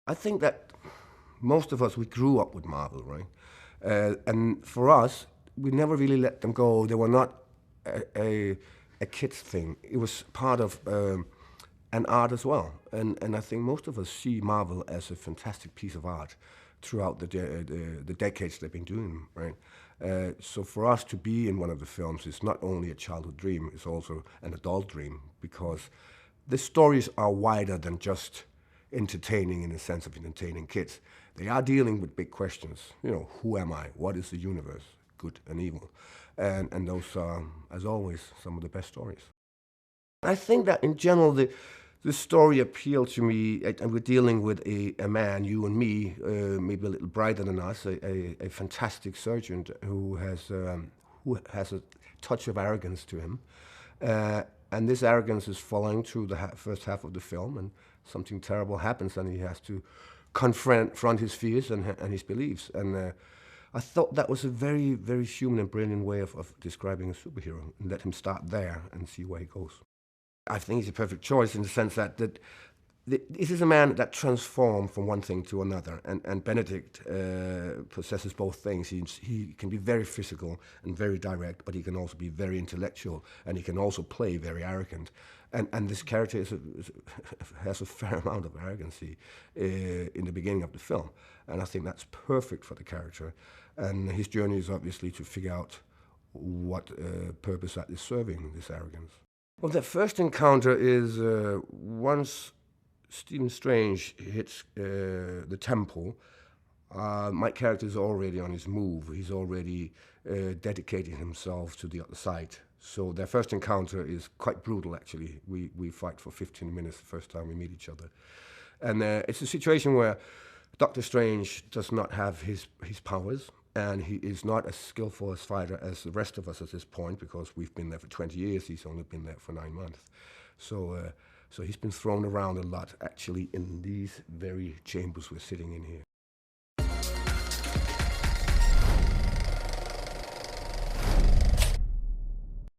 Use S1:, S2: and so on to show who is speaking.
S1: I think that most of us, we grew up with Marvel, right? And for us, we never really let them go. They were not a kid's thing. It was part of an art as well. And I think most of us see Marvel as a fantastic piece of art throughout the decades they've been doing, right? So for us to be in one of the films is not only a childhood dream, it's also an adult dream, because the stories are wider than just entertaining in the sense of entertaining kids. They are dealing with big questions. You know, who am I? What is the universe? Good and evil. And those are, as always, some of the best stories. I think that in general, the story appealed to me, and we're dealing with a man, you and me, maybe a little brighter than us, a fantastic surgeon who has a touch of arrogance to him. And this arrogance is following through the first half of the film, and something terrible happens, and he has to confront his fears and his beliefs. And I thought that was a very, very human and brilliant way of describing a superhero, and let him start there and see where he goes. I think he's a perfect choice in the sense that this is a man that transformed from one thing to another, and Benedict possesses both things. He can be very physical and very direct, but he can also be very intellectual, and he can also play very arrogant. And this character has a fair amount of arrogancy in the beginning of the film, and I think that's perfect for the character. And his journey is obviously to figure out what purpose that is serving, this arrogance. Well, the first encounter is once Stephen Strange hits the temple, my character is already on his move. He's already dedicating himself to the other side. So their first encounter is quite brutal, actually. We fight for 15 minutes the first time we meet each other. And it's a situation where Doctor Strange does not have his powers, and he is not as skillful a fighter as the rest of us at this point, because we've been there for 20 years. He's only been there for 9 months. So he's been thrown around a lot, actually, in these very chambers we're sitting in here.